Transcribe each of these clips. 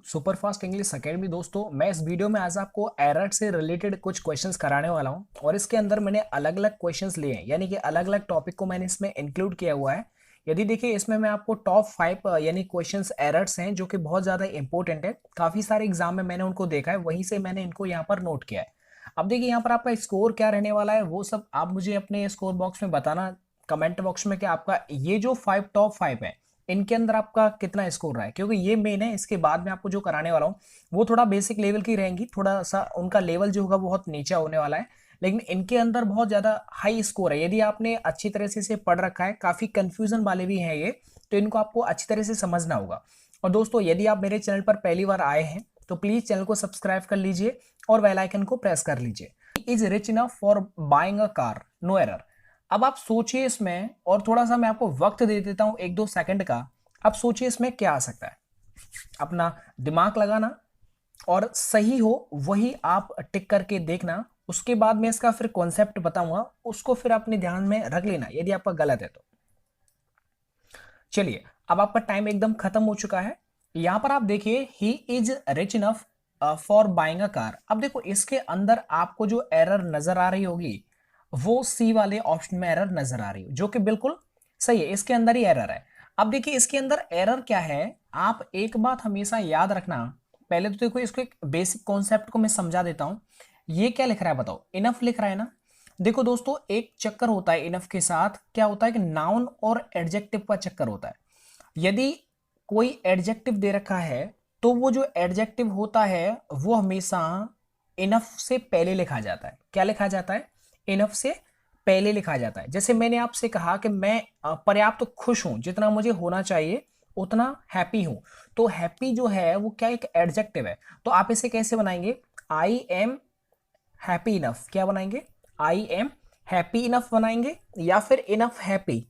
Super fast English academy. दोस्तों, मैं इस वीडियो में आज आपको एरर से रिलेटेड कुछ क्वेश्चंस कराने वाला हूं और इसके अंदर मैंने अलग अलग क्वेश्चंस लिए हैं, यानी कि अलग अलग टॉपिक को मैंने इसमें इंक्लूड किया हुआ है। यदि देखिए, इसमें मैं आपको टॉप 5 यानी क्वेश्चंस एरर्स हैं जो कि बहुत ज़्यादा इंपॉर्टेंट है। काफ़ी सारे एग्जाम में मैंने उनको देखा है, वहीं से मैंने इनको यहाँ पर नोट किया है। अब देखिए, यहाँ पर आपका स्कोर क्या रहने वाला है वो सब आप मुझे अपने स्कोर बॉक्स में बताना, कमेंट बॉक्स में, कि आपका ये जो टॉप 5 है इनके अंदर आपका कितना स्कोर रहा है, क्योंकि ये मेन है। इसके बाद में आपको जो कराने वाला हूँ वो थोड़ा बेसिक लेवल की रहेंगी, थोड़ा सा उनका लेवल जो होगा बहुत नीचा होने वाला है, लेकिन इनके अंदर बहुत ज़्यादा हाई स्कोर है। यदि आपने अच्छी तरह से इसे पढ़ रखा है, काफ़ी कंफ्यूजन वाले भी हैं ये, तो इनको आपको अच्छी तरह से समझना होगा। और दोस्तों, यदि आप मेरे चैनल पर पहली बार आए हैं तो प्लीज़ चैनल को सब्सक्राइब कर लीजिए और बेल आइकन को प्रेस कर लीजिए। Is rich enough for buying a car, no error. अब आप सोचिए इसमें, और थोड़ा सा मैं आपको वक्त दे देता हूं 1-2 सेकंड का। अब सोचिए इसमें क्या आ सकता है, अपना दिमाग लगाना और सही हो वही आप टिक करके देखना। उसके बाद मैं इसका फिर कॉन्सेप्ट बताऊंगा, उसको फिर अपने ध्यान में रख लेना यदि आपका गलत है तो। चलिए, अब आपका टाइम एकदम खत्म हो चुका है। यहां पर आप देखिए, ही is rich enough for buying a car. अब देखो, इसके अंदर आपको जो एरर नजर आ रही होगी वो सी वाले ऑप्शन में एरर नजर आ रही हो, जो कि बिल्कुल सही है, इसके अंदर ही एरर है। अब देखिए, इसके अंदर एरर क्या है, आप एक बात हमेशा याद रखना। पहले तो देखो, इसको एक बेसिक कॉन्सेप्ट को मैं समझा देता हूं। ये क्या लिख रहा है बताओ, इनफ लिख रहा है ना। देखो दोस्तों, एक चक्कर होता है इनफ के साथ, क्या होता है कि नाउन और एडजेक्टिव का चक्कर होता है। यदि कोई एडजेक्टिव दे रखा है तो वो जो एडजेक्टिव होता है वो हमेशा इनफ से पहले लिखा जाता है। क्या लिखा जाता है? इनफ से पहले लिखा जाता है। जैसे मैंने आपसे कहा कि मैं पर्याप्त तो खुश हूं, जितना मुझे होना चाहिए उतना हैप्पी हूं, तो हैप्पी जो है वो क्या एक एडजेक्टिव है। तो आप इसे कैसे बनाएंगे? I am happy enough. क्या बनाएंगे? आई एम हैप्पी इनफ बनाएंगे, या फिर इनफ हैप्पी।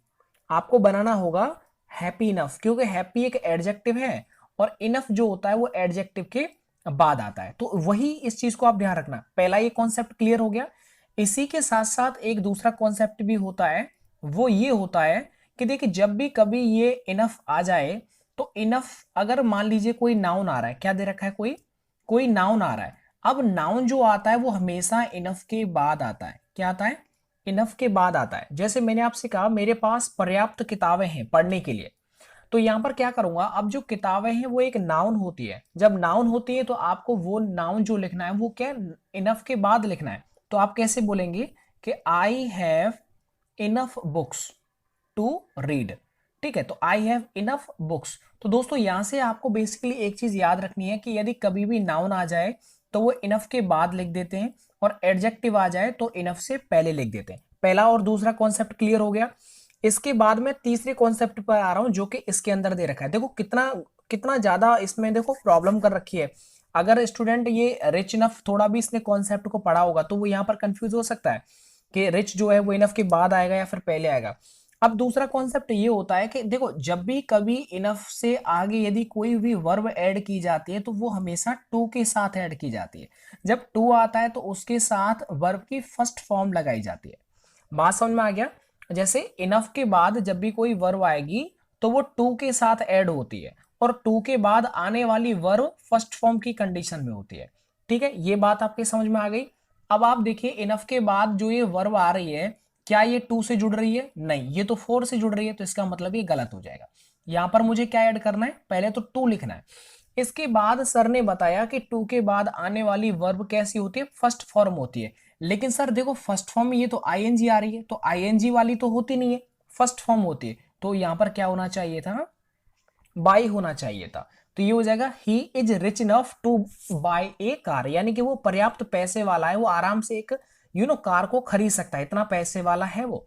आपको बनाना होगा हैप्पी इनफ, क्योंकि हैप्पी एक एडजेक्टिव है और इनफ जो होता है वो एडजेक्टिव के बाद आता है। तो वही इस चीज को आप ध्यान रखना। पहला ये कॉन्सेप्ट क्लियर हो गया। इसी के साथ साथ एक दूसरा कॉन्सेप्ट भी होता है, वो ये होता है कि देखिए, जब भी कभी ये इनफ आ जाए तो इनफ, अगर मान लीजिए कोई नाउन आ रहा है, क्या दे रखा है, कोई कोई नाउन आ रहा है। अब नाउन जो आता है वो हमेशा इनफ के बाद आता है। क्या आता है? इनफ के बाद आता है। जैसे मैंने आपसे कहा, मेरे पास पर्याप्त किताबें हैं पढ़ने के लिए, तो यहां पर क्या करूंगा, अब जो किताबें हैं वो एक नाउन होती है। जब नाउन होती है तो आपको वो नाउन जो लिखना है वो क्या, इनफ के बाद लिखना है। तो आप कैसे बोलेंगे कि I have enough books to read. ठीक है, तो आई हैव इनफ बुक्स। तो दोस्तों, यहां से आपको बेसिकली एक चीज याद रखनी है कि यदि कभी भी नाउन आ जाए तो वो इनफ के बाद लिख देते हैं, और एडजेक्टिव आ जाए तो इनफ से पहले लिख देते हैं। पहला और दूसरा कॉन्सेप्ट क्लियर हो गया। इसके बाद में तीसरे कॉन्सेप्ट पर आ रहा हूं, जो कि इसके अंदर दे रखा है। देखो कितना कितना ज्यादा इसमें देखो प्रॉब्लम कर रखी है। अगर स्टूडेंट ये रिच इनफ थोड़ा भी इसने कॉन्सेप्ट को पढ़ा होगा तो वो यहाँ पर कंफ्यूज हो सकता है कि रिच जो है वो इनफ के बाद आएगा या फिर पहले आएगा। अब दूसरा कॉन्सेप्ट ये होता है कि देखो, जब भी कभी इनफ से आगे यदि कोई भी वर्ब ऐड की जाती है तो वो हमेशा टू के साथ ऐड की जाती है। जब टू आता है तो उसके साथ वर्ब की फर्स्ट फॉर्म लगाई जाती है। बात समझ में आ गया? जैसे इनफ के बाद जब भी कोई वर्ब आएगी तो वो टू के साथ ऐड होती है, और टू के बाद आने वाली वर्ब फर्स्ट फॉर्म की कंडीशन में होती है। ठीक है, ये बात आपके समझ में आ गई। अब आप देखिए, इनफ के बाद जो ये वर्ब आ रही है, क्या ये टू से जुड़ रही है? नहीं, ये तो फोर से जुड़ रही है, तो इसका मतलब ये गलत हो जाएगा। यहां पर मुझे क्या ऐड करना है? पहले तो टू लिखना है। इसके बाद सर ने बताया कि टू के बाद आने वाली वर्ब कैसी होती है? फर्स्ट फॉर्म होती है। लेकिन सर देखो, फर्स्ट फॉर्म में ये तो आईएनजी आ रही है, तो आईएनजी वाली तो होती नहीं है, फर्स्ट फॉर्म होती है। तो यहां पर क्या होना चाहिए था? बाई होना चाहिए था। तो ये हो जाएगा, he is rich enough to buy a car, यानी कि वो पर्याप्त पैसे वाला है, वो आराम से एक कार को खरीद सकता है, इतना पैसे वाला है वो।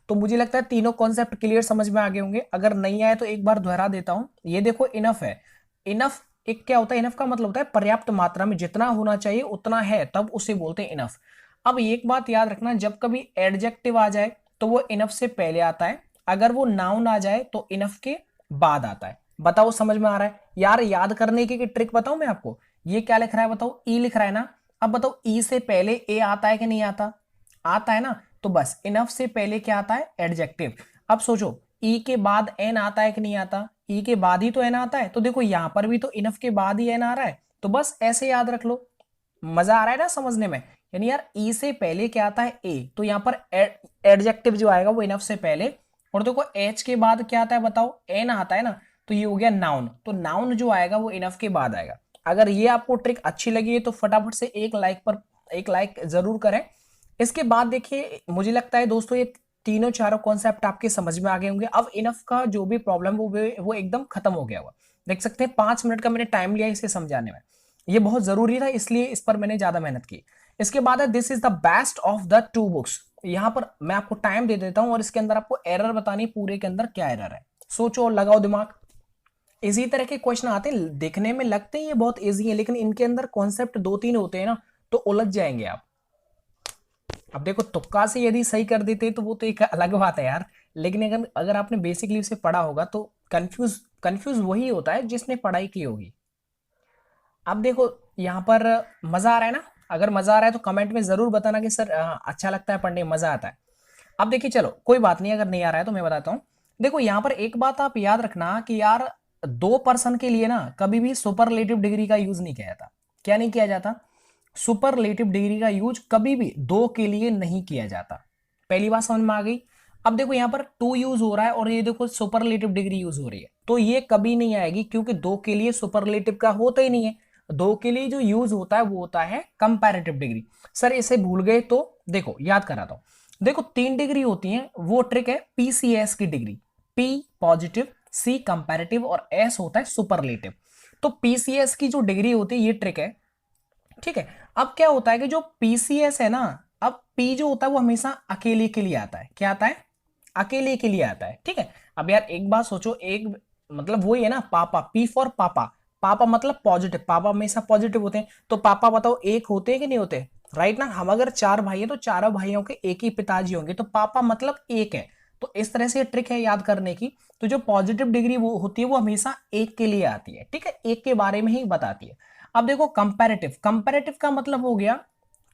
तो मुझे लगता है तीनों कॉन्सेप्ट क्लियर समझ में आ गए होंगे। अगर नहीं आए तो एक बार दोहरा देता हूं। ये देखो, इनफ है। इनफ एक क्या होता है? इनफ का मतलब होता है पर्याप्त मात्रा में, जितना होना चाहिए उतना है, तब उसे बोलते हैं इनफ। अब एक बात याद रखना, जब कभी एडजेक्टिव आ जाए तो वो इनफ से पहले आता है, अगर वो नाउन आ जाए तो इनफ के बाद आता है। बताओ, समझ में आ रहा है यार? याद करने की ट्रिक बताऊं मैं आपको। ये क्या लिख रहा है बताओ? ई लिख रहा है ना। अब बताओ, ई से पहले ए आता है कि नहीं आता? आता है ना। तो बस इनफ से पहले क्या आता है? एडजेक्टिव। अब सोचो, ई के बाद एन आता है कि नहीं आता, ई के बाद ही तो एन आता है, तो देखो यहां पर भी तो इनफ के बाद ही एन आ रहा है, तो बस ऐसे याद रख लो। मजा आ रहा है ना समझने में? यानी यार ई से पहले क्या आता है, ए, तो यहाँ पर एडजेक्टिव जो आएगा वो इनफ से पहले, और देखो एच के बाद क्या आता है बताओ, एन आता है ना, तो ये हो गया नाउन, तो नाउन जो आएगा वो इनफ के बाद आएगा। अगर ये आपको ट्रिक अच्छी लगी है तो फटाफट से एक लाइक जरूर करें। इसके बाद देखिए मुझे लगता है दोस्तों ये तीनों चारों कॉन्सेप्ट आपके समझ में आ गए होंगे। अब इनफ का जो भी प्रॉब्लम वो एकदम खत्म हो गया हुआ। देख सकते हैं 5 मिनट का मैंने टाइम लिया इसे समझाने में, ये बहुत जरूरी था इसलिए इस पर मैंने ज्यादा मेहनत की। इसके बाद है this is the best of the two books. यहां पर मैं आपको टाइम दे देता हूं और इसके अंदर आपको एरर बतानी, पूरे के अंदर क्या एरर है, सोचो और लगाओ दिमाग। इसी तरह के क्वेश्चन आते हैं, देखने में लगते हैं ये बहुत इजी है, लेकिन इनके अंदर कॉन्सेप्ट 2-3 होते हैं ना, तो उलझ जाएंगे आप। अब देखो तुक्का से यदि सही कर देते तो वो तो एक अलग बात है यार, लेकिन अगर अगर आपने बेसिकली उसे पढ़ा होगा तो कंफ्यूज कंफ्यूज वही होता है जिसने पढ़ाई की होगी। अब देखो यहाँ पर मजा आ रहा है ना? अगर मजा आ रहा है तो कमेंट में जरूर बताना कि सर अच्छा लगता है पढ़ने में, मजा आता है। अब देखिए चलो कोई बात नहीं, अगर नहीं आ रहा है तो मैं बताता हूँ। देखो यहाँ पर एक बात आप याद रखना कि यार 2 पर्सन के लिए ना कभी भी सुपरलेटिव डिग्री का यूज नहीं किया जाता। क्या नहीं किया जाता? सुपरलेटिव डिग्री का यूज कभी भी दो के लिए नहीं किया जाता। पहली बात समझ में आ गई। अब देखो यहाँ पर टू यूज हो रहा है और ये देखो सुपरलेटिव डिग्री यूज हो रही है, तो ये कभी नहीं आएगी क्योंकि दो के लिए सुपरलेटिव का होता ही नहीं है। दो के लिए जो यूज होता है वो होता है कंपैरेटिव डिग्री। सर इसे भूल गए तो देखो याद कराता हूं। देखो 3 डिग्री होती है, वो ट्रिक है पीसीएस की डिग्री। पी पॉजिटिव, सी कंपैरेटिव और एस होता है सुपरलेटिव। तो पीसीएस की जो डिग्री होती है ये ट्रिक है, ठीक है। अब क्या होता है कि जो पीसीएस है ना, अब पी जो होता है वो हमेशा अकेले के लिए आता है। क्या आता है? अकेले के लिए आता है, ठीक है। अब यार एक बात सोचो, एक मतलब वही है ना, पापा, पी फॉर पापा। पापा मतलब पॉजिटिव, पापा हमेशा पॉजिटिव होते हैं, तो पापा बताओ एक होते हैं कि नहीं होते? राइट ना। हम अगर 4 भाई हैं तो चारों भाइयों के एक ही पिताजी होंगे, तो पापा मतलब एक है। तो इस तरह से ट्रिक है याद करने की। तो जो पॉजिटिव डिग्री वो होती है वो हमेशा एक के लिए आती है, ठीक है, एक के बारे में ही बताती है। अब देखो कंपैरेटिव, कंपैरेटिव का मतलब हो गया,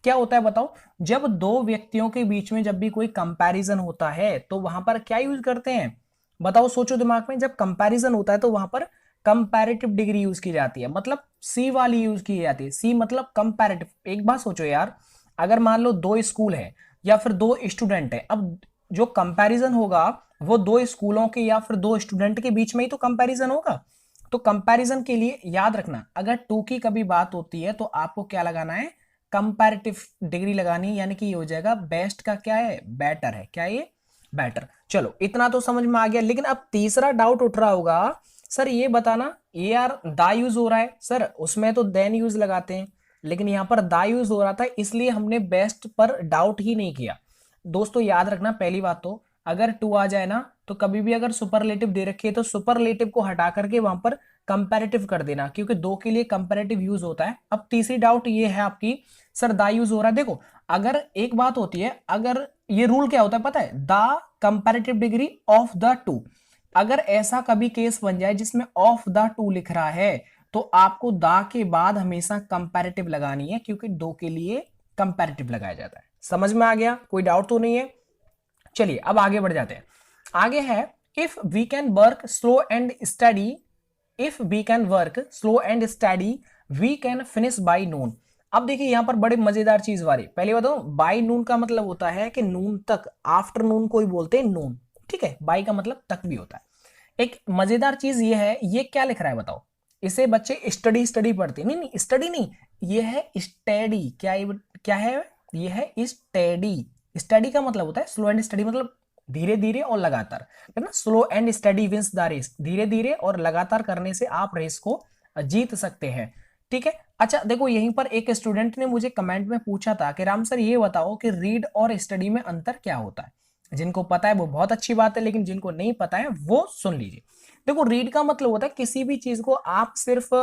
क्या होता है बताओ? जब दो व्यक्तियों के बीच में जब भी कोई कंपैरिजन होता है तो वहां पर क्या यूज करते हैं बताओ, सोचो दिमाग में। जब कंपैरिजन होता है तो वहां पर कंपैरेटिव डिग्री यूज की जाती है, मतलब सी वाली यूज की जाती है। सी मतलब कंपैरेटिव। एक बात सोचो यार, अगर मान लो 2 स्कूल है या फिर 2 स्टूडेंट है, अब जो कंपैरिजन होगा वो 2 स्कूलों के या फिर 2 स्टूडेंट के बीच में ही तो कंपैरिजन होगा। तो कंपैरिजन के लिए याद रखना, अगर टू की कभी बात होती है तो आपको क्या लगाना है? कंपैरेटिव डिग्री लगानी, यानी कि ये हो जाएगा बेस्ट का क्या है? बेटर है। क्या ये? बेटर। चलो इतना तो समझ में आ गया, लेकिन अब तीसरा डाउट उठ रहा होगा, सर ये बताना, ये यार दा यूज हो रहा है सर, उसमें तो देन यूज लगाते हैं, लेकिन यहां पर दा यूज हो रहा था इसलिए हमने बेस्ट पर डाउट ही नहीं किया। दोस्तों याद रखना, पहली बात तो अगर टू आ जाए ना तो कभी भी अगर सुपरलेटिव दे रखी है तो सुपरलेटिव को हटा करके वहां पर कंपैरेटिव कर देना, क्योंकि दो के लिए कंपैरेटिव यूज होता है। अब तीसरी डाउट ये है आपकी, सर दा यूज हो रहा है। देखो अगर एक बात होती है, अगर ये रूल क्या होता है पता है? The comparative degree of the two. अगर ऐसा कभी केस बन जाए जिसमें ऑफ द टू लिख रहा है तो आपको दा के बाद हमेशा कंपैरेटिव लगानी है, क्योंकि दो के लिए कंपैरेटिव लगाया जाता है। समझ में आ गया? कोई डाउट तो नहीं है? चलिए अब आगे बढ़ जाते हैं। आगे है if we can work slow and steady, if we can work slow and steady we can finish by noon. अब देखिए यहां पर बड़े मजेदार चीज वाली, पहले बताओ बाय नून का मतलब होता है कि नून तक, आफ्टरनून को ही बोलते हैं नून, ठीक है। बाय का मतलब तक भी होता है। एक मजेदार चीज ये है, ये क्या लिख रहा है बताओ? इसे बच्चे स्टडी स्टडी पढ़ते, नहीं नहीं स्टडी नहीं, ये है स्टडी। क्या है? ये है स्टडी। स्टडी का मतलब होता है स्लो एंड स्टडी, मतलब धीरे धीरे और लगातार, है ना। Slow and steady wins the race, धीरे धीरे और लगातार करने से आप रेस को जीत सकते हैं, ठीक है। अच्छा देखो यहीं पर एक स्टूडेंट ने मुझे कमेंट में पूछा था कि राम सर ये बताओ कि रीड और स्टडी में अंतर क्या होता है। जिनको पता है वो बहुत अच्छी बात है, लेकिन जिनको नहीं पता है वो सुन लीजिए। देखो रीड का मतलब होता है किसी भी चीज को आप सिर्फ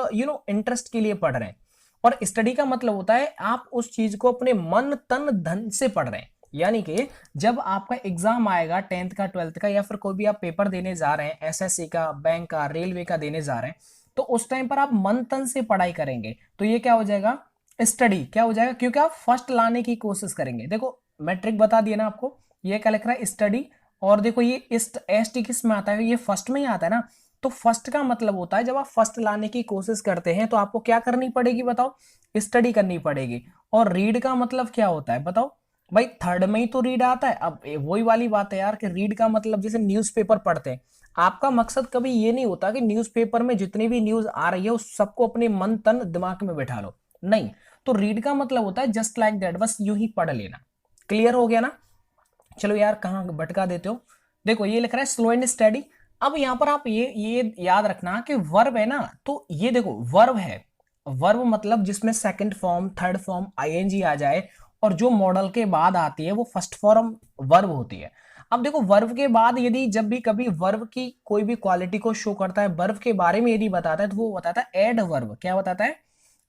इंटरेस्ट के लिए पढ़ रहे हैं, और स्टडी का मतलब होता है आप उस चीज को अपने मन तन धन से पढ़ रहे हैं। यानी कि जब आपका एग्जाम आएगा 10th का 12th का, या फिर कोई भी आप पेपर देने जा रहे हैं, एसएससी का, बैंक का, रेलवे का देने जा रहे हैं, तो उस टाइम पर आप मन तन से पढ़ाई करेंगे, तो ये क्या हो जाएगा? स्टडी। क्या हो जाएगा? क्योंकि आप फर्स्ट लाने की कोशिश करेंगे। देखो मैं ट्रिक बता दिया ना आपको, ये क्या लिख रहा है? स्टडी। और देखो ये एस टी किस में आता है, ये फर्स्ट में ही आता है ना। तो फर्स्ट का मतलब होता है जब आप फर्स्ट लाने की कोशिश करते हैं तो आपको क्या करनी पड़ेगी बताओ, स्टडी करनी पड़ेगी। और रीड का मतलब क्या होता है बताओ, भाई थर्ड में ही तो रीड आता है। अब वही वाली बात है यार कि रीड का मतलब जैसे न्यूज़पेपर पढ़ते हैं, आपका मकसद कभी ये नहीं होता कि न्यूज़पेपर में जितनी भी न्यूज आ रही है उस सबको अपने मन तन दिमाग में बैठा लो, नहीं। तो रीड का मतलब होता है जस्ट लाइक दैट, बस यूं ही पढ़ लेना। क्लियर हो गया ना। चलो यार कहाँ भटका देते हो। देखो ये लिख रहा है स्लो एंड स्टडी। अब यहां पर आप ये याद रखना कि वर्ब है ना, तो ये देखो वर्ब है। वर्ब मतलब जिसमें second form third form ING आ जाए, और जो मॉडल के बाद आती है वो फर्स्ट फॉर्म वर्ब होती है। अब देखो वर्ब के बाद यदि जब भी कभी वर्ब की कोई भी क्वालिटी को शो करता है, वर्ब के बारे में यदि बताता है, तो वो बताता है एड वर्ब। क्या बताता है,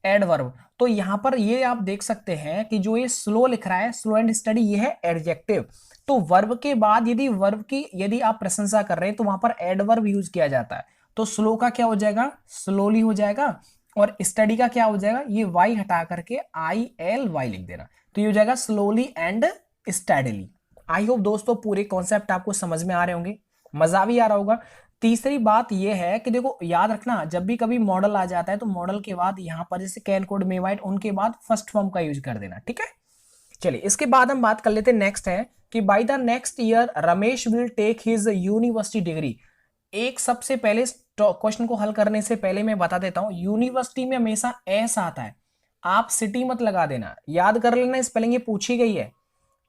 एडवर्ब। तो यहां पर ये आप देख सकते हैं कि जो ये स्लो लिख रहा है, स्लो एंड स्टडी, ये है एडजेक्टिव। तो वर्ब के बाद यदि वर्ब की यदि आप प्रशंसा कर रहे हैं तो वहां पर एडवर्ब यूज किया जाता है। तो स्लो का क्या हो जाएगा, स्लोली हो जाएगा। और स्टडी का क्या हो जाएगा, ये वाई हटा करके आई एल वाई लिख देना। तो ये हो जाएगा slowly and steadily. I hope दोस्तों पूरे कॉन्सेप्ट आपको समझ में आ रहे होंगे, मजा भी आ रहा होगा। तीसरी बात यह है कि देखो याद रखना, जब भी कभी मॉडल आ जाता है तो मॉडल के बाद यहां पर जैसे कैन कोड मेवाइट, उनके बाद फर्स्ट फॉर्म का यूज कर देना, ठीक है। चलिए इसके बाद हम बात कर लेते हैं, नेक्स्ट है कि by the next year Ramesh will take his university degree. एक सबसे पहले क्वेश्चन को हल करने से पहले मैं बता देता हूं, यूनिवर्सिटी में हमेशा एस आता है। आप सिटी मत लगा देना, याद कर लेना, स्पेलिंग ये पूछी गई है,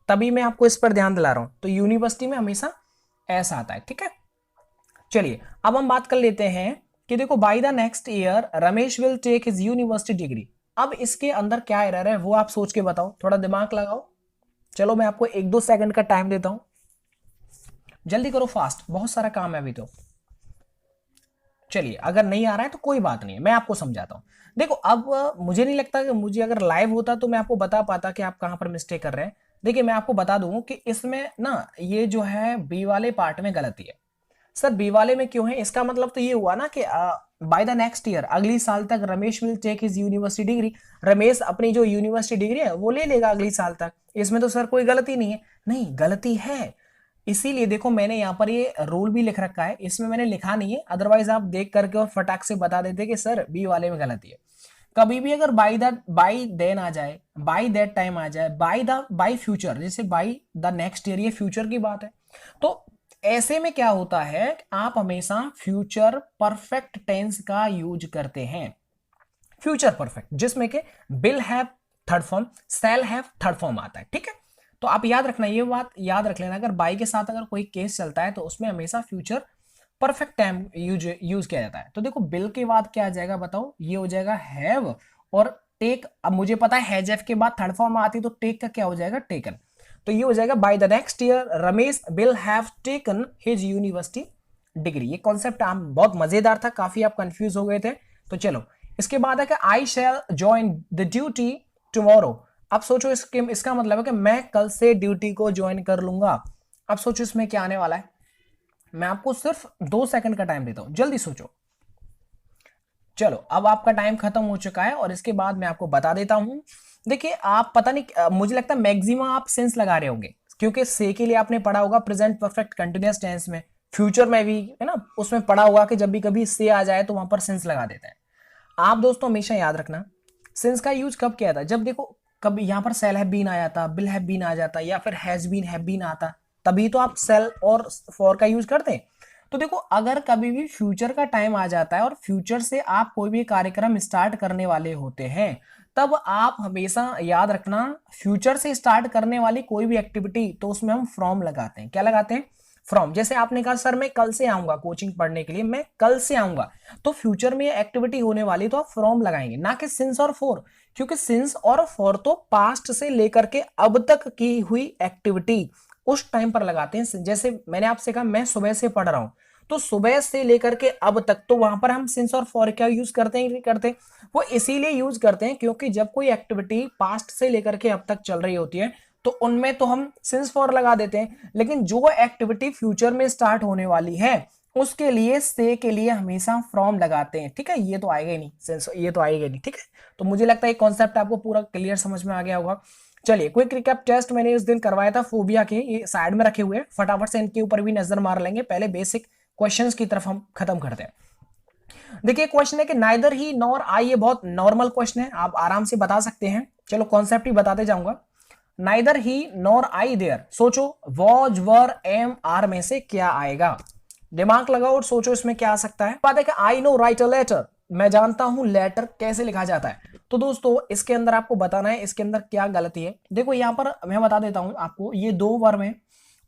तभी मैं आपको इस पर ध्यान दिला रहा हूं। तो यूनिवर्सिटी में हमेशा एस आता है, ठीक है। चलिए अब हम बात कर लेते हैं कि देखो by the next year Ramesh will take his university degree. अब इसके अंदर क्या एरर है वो आप सोच के बताओ, थोड़ा दिमाग लगाओ। चलो मैं आपको 1-2 सेकंड का टाइम देता हूं, जल्दी करो, फास्ट, बहुत सारा काम है अभी तो। चलिए अगर नहीं आ रहा है तो कोई बात नहीं है, मैं आपको समझाता हूं। देखो अब मुझे नहीं लगता कि मुझे अगर लाइव होता तो मैं आपको बता पाता कि आप कहां पर मिस्टेक कर रहे हैं। देखिए मैं आपको बता दूं कि इसमें ना ये जो है बी वाले पार्ट में गलती है। सर बी वाले में क्यों है, इसका मतलब तो ये हुआ ना कि बाय द नेक्स्ट ईयर, अगली साल तक Ramesh will take his university degree. Ramesh अपनी जो यूनिवर्सिटी डिग्री है वो ले लेगा अगली साल तक। इसमें तो सर कोई गलती नहीं है, नहीं गलती है। इसीलिए देखो मैंने यहाँ पर ये रूल भी लिख रखा है, इसमें मैंने लिखा नहीं है, अदरवाइज आप देख करके और फटाक से बता देते कि सर बी वाले में गलती है। कभी भी अगर बाई देन आ जाए, बाई दैट टाइम आ जाए, बाई फ्यूचर, जैसे बाई द नेक्स्ट ईयर, ये फ्यूचर की बात है। तो ऐसे में क्या होता है, आप हमेशा फ्यूचर परफेक्ट टेंस का यूज करते हैं। फ्यूचर परफेक्ट जिसमें के will have third form, shall have third form आता है, ठीक है। तो आप याद रखना, ये बात याद रख लेना, अगर बाई के साथ अगर कोई केस चलता है तो उसमें हमेशा फ्यूचर परफेक्ट टाइम यूज किया जाता है। तो देखो बिल के बाद क्या आ जाएगा बताओ, ये हो जाएगा हैव। और टेक, अब मुझे पता है हैज के बाद थर्ड फॉर्म आती है, तो टेक का क्या हो जाएगा, टेकन। तो ये हो जाएगा bye the next year Ramesh will have taken his university degree. ये कॉन्सेप्ट आप बहुत मजेदार था, काफी आप कंफ्यूज हो गए थे। तो चलो इसके बाद है कि आई शैल ज्वाइन द ड्यूटी टुमारो। अब सोचो इसका मतलब है कि मैं कल से ड्यूटी को ज्वाइन कर लूंगा। अब सोचो इसमें क्या आने वाला है, मैं आपको सिर्फ 2 सेकंड का टाइम देता हूं, जल्दी सोचो। चलो अब आपका टाइम खत्म हो चुका है और इसके बाद मैं आपको बता देता हूं। देखिए आप पता नहीं मुझे लगता है मैक्सिमम आप सेंस लगा रहे होंगे, क्योंकि से के लिए आपने पढ़ा होगा प्रेजेंट परफेक्ट कंटिन्यूअस टेंस में, फ्यूचर में भी है ना, उसमें पढ़ा होगा कि जब भी कभी से आ जाए तो वहां पर सेंस लगा देते हैं। आप दोस्तों हमेशा याद रखना, सेंस का यूज कब किया था, जब देखो कभी यहां पर सेल हैव बीन आ जाता, विल हैव बीन आ जाता, या फिर हैज बीन हैव बीन आता, तभी तो आप सेल और फॉर का यूज करते हैं। तो देखो अगर कभी भी फ्यूचर का टाइम आ जाता है और फ्यूचर से आप कोई भी कार्यक्रम स्टार्ट करने वाले होते हैं, तब आप हमेशा याद रखना, फ्यूचर से स्टार्ट करने वाली कोई भी एक्टिविटी तो उसमें हम फ्रॉम लगाते हैं। क्या लगाते हैं, फ्रॉम। जैसे आपने कहा सर मैं कल से आऊंगा कोचिंग पढ़ने के लिए, मैं कल से आऊंगा, तो फ्यूचर में एक्टिविटी होने वाली तो आप फ्रॉम लगाएंगे, ना कि सिंस और फॉर। क्योंकि सिंस और फॉर तो पास्ट से लेकर के अब तक की हुई एक्टिविटी उस टाइम पर लगाते हैं। जैसे मैंने आपसे कहा मैं सुबह से पढ़ रहा हूं, तो सुबह से लेकर के अब तक, तो वहां पर हम सिंस और फॉर क्या यूज करते हैं, नहीं करते। वो इसीलिए यूज करते हैं क्योंकि जब कोई एक्टिविटी पास्ट से लेकर के अब तक चल रही होती है तो उनमें तो हम सिंस फॉर लगा देते हैं, लेकिन जो एक्टिविटी फ्यूचर में स्टार्ट होने वाली है उसके लिए से के लिए हमेशा फ्रॉम लगाते हैं, ठीक है। ये तो आएगा ही नहीं, सेंस ये तो आएगा नहीं, ठीक है। तो मुझे लगता है कॉन्सेप्ट आपको पूरा क्लियर समझ में आ गया होगा। चलिए क्विक रिकैप टेस्ट मैंने इस दिन करवाया था फोबिया के, ये साइड में रखे हुए हैं, फटाफट से इनके ऊपर भी नजर मार लेंगे। पहले बेसिक क्वेश्चंस की तरफ हम खत्म करते हैं। देखिए क्वेश्चन है कि नाइदर ही नॉर आई, ये बहुत नॉर्मल क्वेश्चन है, आप आराम से बता सकते हैं। चलो कॉन्सेप्ट ही बताते जाऊंगा। Neither he nor I there, सोचो वॉज वर एम आर में से क्या आएगा, दिमाग लगाओ और सोचो इसमें क्या आ सकता है। बात है कि I know write a letter, मैं जानता हूं लेटर कैसे लिखा जाता है। तो दोस्तों इसके अंदर आपको बताना है इसके अंदर क्या गलती है। देखो यहां पर मैं बता देता हूं आपको, ये दो वर्ब हैं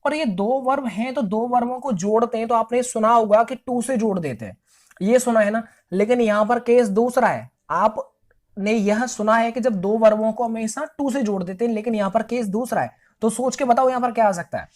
और ये दो वर्ब हैं, तो दो वर्बों को जोड़ते हैं तो आपने सुना होगा कि टू से जोड़ देते हैं, ये सुना है ना। लेकिन यहां पर केस दूसरा है, आपने यह सुना है कि जब दो वर्बों को हमेशा टू से जोड़ देते हैं, लेकिन यहां पर केस दूसरा है। तो सोच के बताओ यहां पर क्या आ सकता है।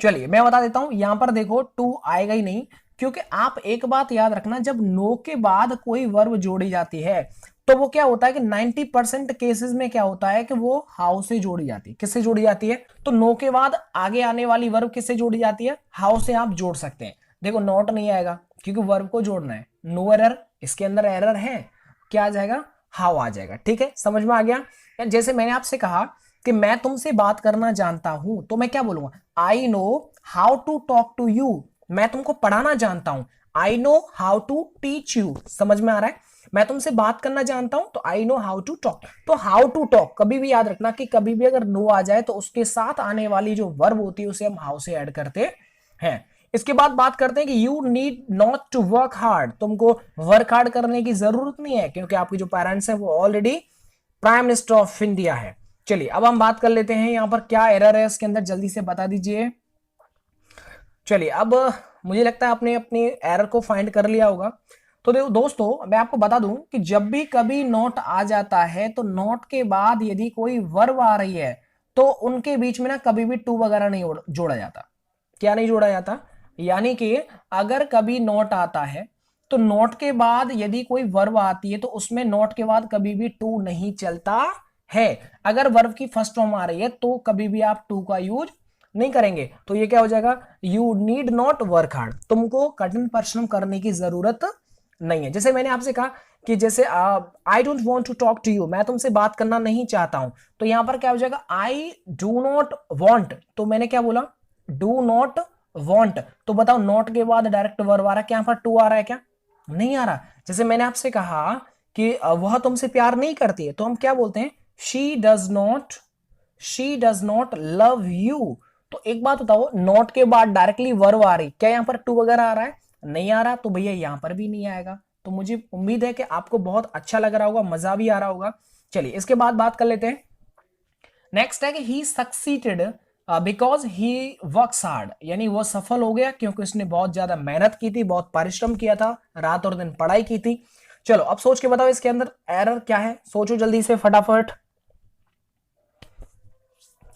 चलिए मैं बता देता हूं, यहां पर देखो टू आएगा ही नहीं, क्योंकि आप एक बात याद रखना, जब नो के बाद कोई वर्ब जोड़ी जाती है तो वो क्या होता है कि 90% केसेस में क्या होता है कि वो हाउ से जोड़ी जाती है। किससे जोड़ी जाती है, तो नो के बाद आगे आने वाली वर्ब किससे जोड़ी जाती है, हाउ से आप जोड़ सकते हैं। देखो नॉट नहीं आएगा क्योंकि वर्ब को जोड़ना है, नो एरर, इसके अंदर एरर है, क्या आ जाएगा, हाउ आ जाएगा। ठीक है, समझ में आ गया। जैसे मैंने आपसे कहा कि मैं तुमसे बात करना जानता हूं, तो मैं क्या बोलूंगा, I know how to talk to you, मैं तुमको पढ़ाना जानता हूं, I know how to teach you. समझ में आ रहा है, मैं तुमसे बात करना जानता हूं तो I know how to talk. तो हाउ टू टॉक कभी भी याद रखना कि कभी भी अगर नो आ जाए तो उसके साथ आने वाली जो वर्ब होती है उसे हम हाउ से ऐड करते हैं। इसके बाद बात करते हैं कि you need not to work hard, तुमको वर्क हार्ड करने की जरूरत नहीं है क्योंकि आपके जो पेरेंट्स हैं वो already prime minister of India है। चलिए अब हम बात कर लेते हैं यहां पर क्या एरर है इसके अंदर, जल्दी से बता दीजिए। चलिए अब मुझे लगता है आपने अपने एरर को फाइंड कर लिया होगा। तो देखो दोस्तों मैं आपको बता दूं कि जब भी कभी नॉट आ जाता है तो नॉट के बाद यदि कोई वर्ब आ रही है तो उनके बीच में ना कभी भी टू वगैरह नहीं जोड़ा जाता। क्या नहीं जोड़ा जाता, यानी कि अगर कभी नॉट आता है तो नॉट के बाद यदि कोई वर्ब आती है तो उसमें नॉट के बाद कभी भी टू नहीं चलता है। अगर वर्ब की फर्स्ट फॉर्म आ रही है तो कभी भी आप टू का यूज नहीं करेंगे। तो ये क्या हो जाएगा, you need not work hard, तुमको कठिन परिश्रम करने की जरूरत नहीं है। जैसे मैंने आपसे कहा कि जैसे I don't want to talk to you, मैं तुमसे बात करना नहीं चाहता हूं, तो यहां पर क्या हो जाएगा, आई डू नॉट वांट, तो मैंने क्या बोला, डू नॉट वांट। तो बताओ नॉट के बाद डायरेक्ट वर्ब आ रहा है, क्या यहां पर टू आ रहा है, क्या नहीं आ रहा। जैसे मैंने आपसे कहा कि वह तुमसे प्यार नहीं करती है, तो हम क्या बोलते हैं, she does not love you. तो एक बात बताओ, नॉट के बाद डायरेक्टली वर्ब आ रही, क्या यहां पर टू वगैरह आ रहा है, नहीं आ रहा, तो भैया यहां पर भी नहीं आएगा। तो मुझे उम्मीद है कि आपको बहुत अच्छा लग रहा होगा, मजा भी आ रहा होगा। चलिए इसके बाद बात कर लेते हैं। नेक्स्ट है कि he succeeded because he works hard, यानी वो सफल हो गया क्योंकि उसने बहुत ज्यादा मेहनत की थी, बहुत परिश्रम किया था, रात और दिन पढ़ाई की थी। चलो अब सोच के बताओ इसके अंदर एरर क्या है, सोचो जल्दी से फटाफट।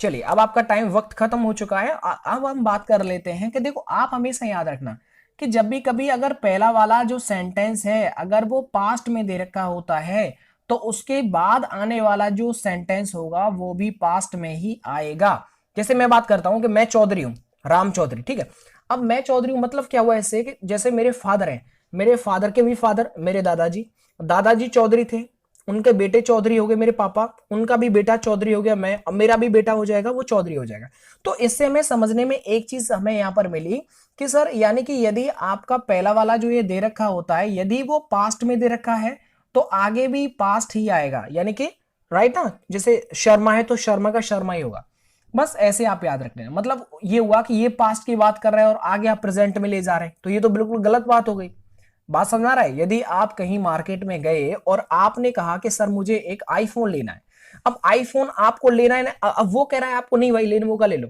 चलिए अब आपका टाइम वक्त खत्म हो चुका है। अब हम बात कर लेते हैं कि देखो आप हमेशा याद रखना कि जब भी कभी अगर पहला वाला जो सेंटेंस है अगर वो पास्ट में दे रखा होता है तो उसके बाद आने वाला जो सेंटेंस होगा वो भी पास्ट में ही आएगा। जैसे मैं बात करता हूं कि मैं चौधरी हूं, राम चौधरी, ठीक है। अब मैं चौधरी हूं मतलब क्या हुआ इससे कि जैसे मेरे फादर हैं, मेरे फादर के भी फादर मेरे दादाजी, दादाजी चौधरी थे, उनके बेटे चौधरी हो गए मेरे पापा, उनका भी बेटा चौधरी हो गया, मैं, अब मेरा भी बेटा हो जाएगा, वो चौधरी हो जाएगा। तो इससे हमें समझने में एक चीज हमें यहां पर मिली कि सर यानी कि यदि आपका पहला वाला जो ये दे रखा होता है यदि वो पास्ट में दे रखा है तो आगे भी पास्ट ही आएगा, यानी कि राइट ना, जैसे शर्मा है तो शर्मा का शर्मा ही होगा। बस ऐसे आप याद रखना, मतलब ये हुआ कि ये पास्ट की बात कर रहे हैं और आगे आप प्रेजेंट में ले जा रहे हैं, तो ये तो बिल्कुल गलत बात हो गई। बात समझ आ रहा है, यदि आप कहीं मार्केट में गए और आपने कहा कि सर मुझे एक आईफोन लेना है, अब आईफोन आपको लेना है ना, अब वो कह रहा है आपको नहीं भाई लेनोवो का ले लो,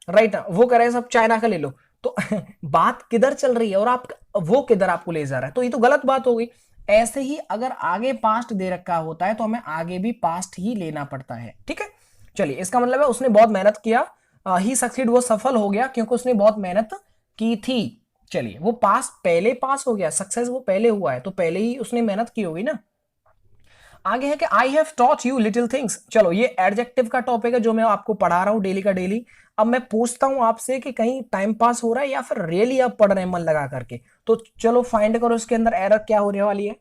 राइट ना, वो कह रहा है सब चाइना का ले लो, तो बात किधर चल रही है और आप वो किधर आपको ले जा रहा है, तो ये तो गलत बात हो गई। ऐसे ही अगर आगे पास्ट दे रखा होता है तो हमें आगे भी पास्ट ही लेना पड़ता है, ठीक है। चलिए इसका मतलब है उसने बहुत मेहनत किया, ही सक्सीड, वो सफल हो गया क्योंकि उसने बहुत मेहनत की थी। चलिए वो पास पहले पास हो गया, सक्सेस वो पहले हुआ है तो पहले ही उसने मेहनत की होगी ना। आगे है कि I have taught you little things. चलो ये एडजेक्टिव का टॉपिक है जो मैं आपको पढ़ा रहा हूं डेली का डेली। अब मैं पूछता हूं आपसे कि कहीं टाइम पास हो रहा है या फिर रियली आप पढ़ रहे हैं मन लगा करके, तो चलो फाइंड करो इसके अंदर एरर क्या होने वाली है,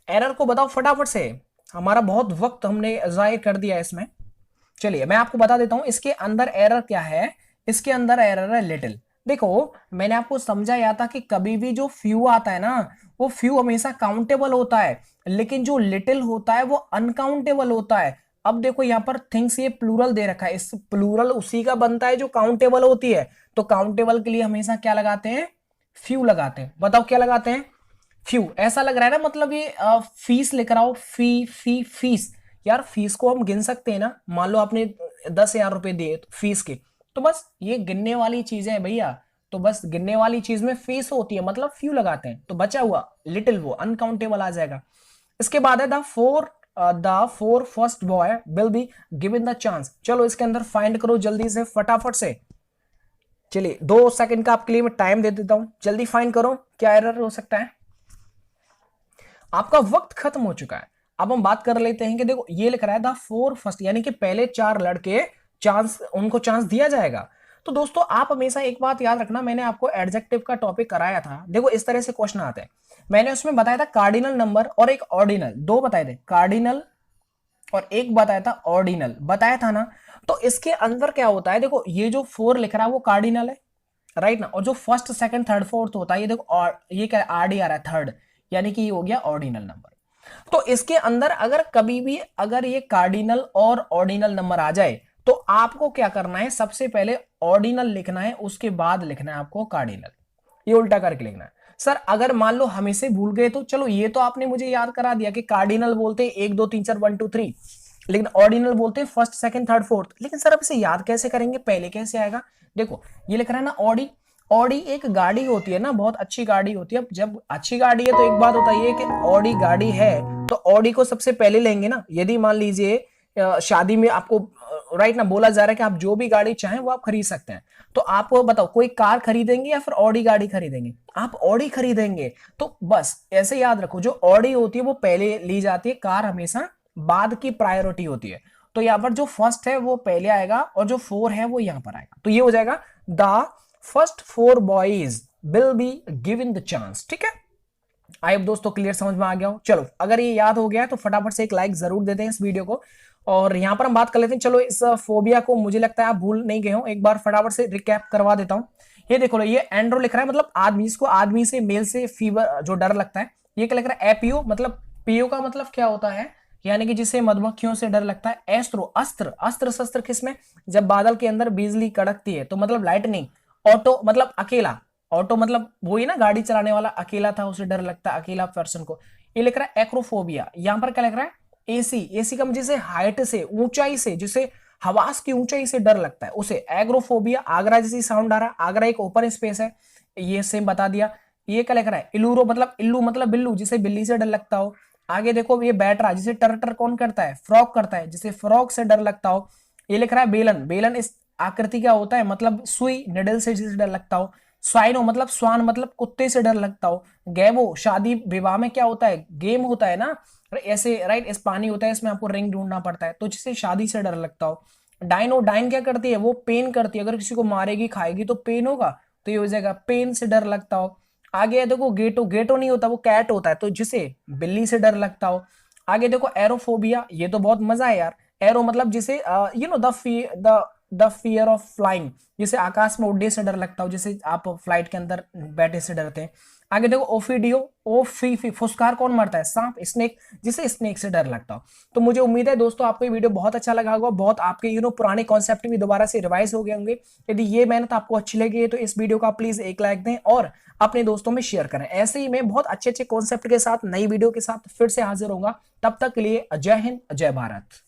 एरर को बताओ फटाफट से। हमारा बहुत वक्त हमने जाहिर कर दिया इसमें। चलिए मैं आपको बता देता हूं इसके अंदर एरर क्या है। इसके अंदर एरर है लिटिल। देखो मैंने आपको समझाया था कि कभी भी जो फ्यू आता है ना, वो फ्यू हमेशा काउंटेबल होता है, लेकिन जो लिटिल होता है वो अनकाउंटेबल होता है। अब देखो यहाँ पर थिंग्स ये प्लूरल दे रखा है, इस प्लूरल उसी का बनता है जो काउंटेबल होती है। तो काउंटेबल के लिए हमेशा क्या लगाते हैं, फ्यू लगाते हैं। बताओ क्या लगाते हैं, फ्यू। ऐसा लग रहा है ना, मतलब ये फीस लिख रहा हो, फीस। यार फीस को हम गिन सकते हैं ना, मान लो आपने 10,000 रुपए दिए तो फीस के, तो बस ये गिनने वाली चीजें हैं भैया। तो बस गिनने वाली चीज में फीस होती है, मतलब फ्यू लगाते हैं, तो बचा हुआ लिटिल वो अनकाउंटेबल आ जाएगा। इसके बाद है the four first boy will be given the chance. चलो इसके अंदर फाइंड करो जल्दी से फटाफट से। चलिए 2 सेकंड का आपके लिए मैं टाइम दे देता हूं, जल्दी फाइंड करो क्या एरर हो सकता है। आपका वक्त खत्म हो चुका है। अब हम बात कर लेते हैं कि देखो ये लिख रहा है द फोर फर्स्ट, यानी कि पहले 4 लड़के चांस, उनको चांस दिया जाएगा। तो दोस्तों आप हमेशा एक बात याद रखना, मैंने आपको एडजेक्टिव का टॉपिक कराया था। देखो इस तरह से क्वेश्चन आते हैं। मैंने उसमें बताया था कार्डिनल नंबर और एक ऑर्डिनल, 2 बताए थे, कार्डिनल और एक बताया था ऑर्डिनल, बताया था ना। तो इसके अंदर क्या होता है, देखो ये जो 4 लिख रहा है वो कार्डिनल है, राइट ना। और जो फर्स्ट सेकंड थर्ड फोर्थ होता है, ये देखो और ये क्या आरडी आ रहा है थर्ड, यानी कि ये हो गया ऑर्डिनल नंबर। तो इसके अंदर अगर कभी भी अगर ये कार्डिनल और ऑर्डिनल नंबर आ जाए, तो आपको क्या करना है, सबसे पहले ऑर्डिनल लिखना है, उसके बाद लिखना है आपको कार्डिनल, ये उल्टा करके लिखना है। सर अगर मान लो हम इसे भूल गए, तो चलो ये तो आपने मुझे याद करा दिया कि कार्डिनल बोलते हैं 1 2 3 4 1 2 3, लेकिन ऑर्डिनल बोलते हैं फर्स्ट सेकंड थर्ड फोर्थ। लेकिन सर अब इसे याद कैसे करेंगे, पहले कैसे आएगा। देखो ये लिख रहा है ना ऑडी, ऑडी एक गाड़ी होती है ना, बहुत अच्छी गाड़ी होती है। अब जब अच्छी गाड़ी है तो एक बात होता है कि ऑडी गाड़ी है, तो ऑडी को सबसे पहले लेंगे ना। यदि मान लीजिए शादी में आपको राइट ना बोला जा रहा है कि आप जो भी गाड़ी चाहें वो आप खरीद सकते हैं, तो आप बताओ कोई कार खरीदेंगे या फिर ऑडी गाड़ी खरीदेंगे, आप ऑडी खरीदेंगे। तो बस ऐसे याद रखो, जो ऑडी होती है वो पहले ली जाती है, कार हमेशा बाद की प्रायोरिटी होती है। तो यहाँ पर जो फर्स्ट है वो पहले आएगा और जो 4 है वो यहाँ पर आएगा। तो ये हो जाएगा the first 4 boys will be given the chance. ठीक है, आई होप दोस्तों क्लियर समझ में आ गया हो। चलो अगर ये याद हो गया तो फटाफट से एक लाइक जरूर दे दें इस वीडियो को। और यहां पर हम बात कर लेते हैं, चलो इस फोबिया को मुझे लगता है आप भूल नहीं गए हो, एक बार फटाफट से रिकैप करवा देता हूं। ये देखो ये एंड्रो लिख रहा है, मतलब आदमी, इसको आदमी से मेल से फीवर जो डर लगता है। ये क्या लिख रहा है, एपीओ, मतलब पीओ का मतलब क्या होता है, यानी कि जिसे मधुमक्खियों से डर लगता है। एस्ट्रो अस्त्र, अस्त्र शस्त्र किसमें, जब बादल के अंदर बिजली कड़कती है, तो मतलब लाइटनिंग। ऑटो मतलब अकेला, ऑटो मतलब वही ना गाड़ी चलाने वाला, अकेला था उसे डर लगता है, अकेला पर्सन को। ये लिख रहा है एक्रोफोबिया। यहां पर क्या लिख रहा है, एसी, एसी का जिसे हाइट से, ऊंचाई से, जिसे हवास की ऊंचाई से डर लगता है उसे एग्रोफोबिया। आगरा जैसी साउंड आ रहा है, आगरा एक ओपन स्पेस है, ये सेम बता दिया। ये क्या लिख रहा है, इलूरो मतलब इल्लू मतलब बिल्लू, जिसे बिल्ली से डर लगता हो। आगे देखो ये बैटरा, जिसे टर कौन करता है, फ्रॉग करता है, जिसे फ्रॉग से डर लगता हो। ये लिख रहा है बेलन, बेलन इस आकृति का होता है, मतलब सुई निडल से जिसे डर लगता हो। स्वाइनो मतलब स्वान, मतलब कुत्ते से डर लगता हो। गैबो शादी विवाह में क्या होता है, गेम होता है ना ऐसे, राइट, इस पानी होता है, इसमें आपको रिंग ढूंढना पड़ता है, तो जिसे शादी से डर लगता हो। डाइनो, डाइन क्या करती है, वो पेन करती है, अगर किसी को मारेगी खाएगी तो पेन होगा, तो ये हो जाएगा पेन से डर लगता हो। आगे देखो गेटो, गेटो नहीं होता वो कैट होता है, तो जिसे बिल्ली से डर लगता हो। आगे देखो एरोफोबिया, ये तो बहुत मजा है यार। एरो मतलब जिसे you know the fear of flying, जिसे आकाश में उड़ने से डर लगता हो, जिसे आप फ्लाइट के अंदर बैठे से डरते हैं। आगे देखो ओफिडियो, ओफी फुसकार कौन मारता है, सांप, स्नेक, जिसे स्नेक से डर लगता हो। तो मुझे उम्मीद है दोस्तों आपको ये वीडियो बहुत अच्छा लगा होगा, बहुत आपके पुराने कॉन्सेप्ट भी दोबारा से रिवाइज हो गए होंगे। यदि ये मेहनत आपको अच्छी लगी है तो इस वीडियो का प्लीज एक लाइक दें और अपने दोस्तों में शेयर करें। ऐसे ही मैं बहुत अच्छे अच्छे कॉन्सेप्ट के साथ नई वीडियो के साथ फिर से हाजिर होगा। तब तक के लिए जय हिंद, जय भारत।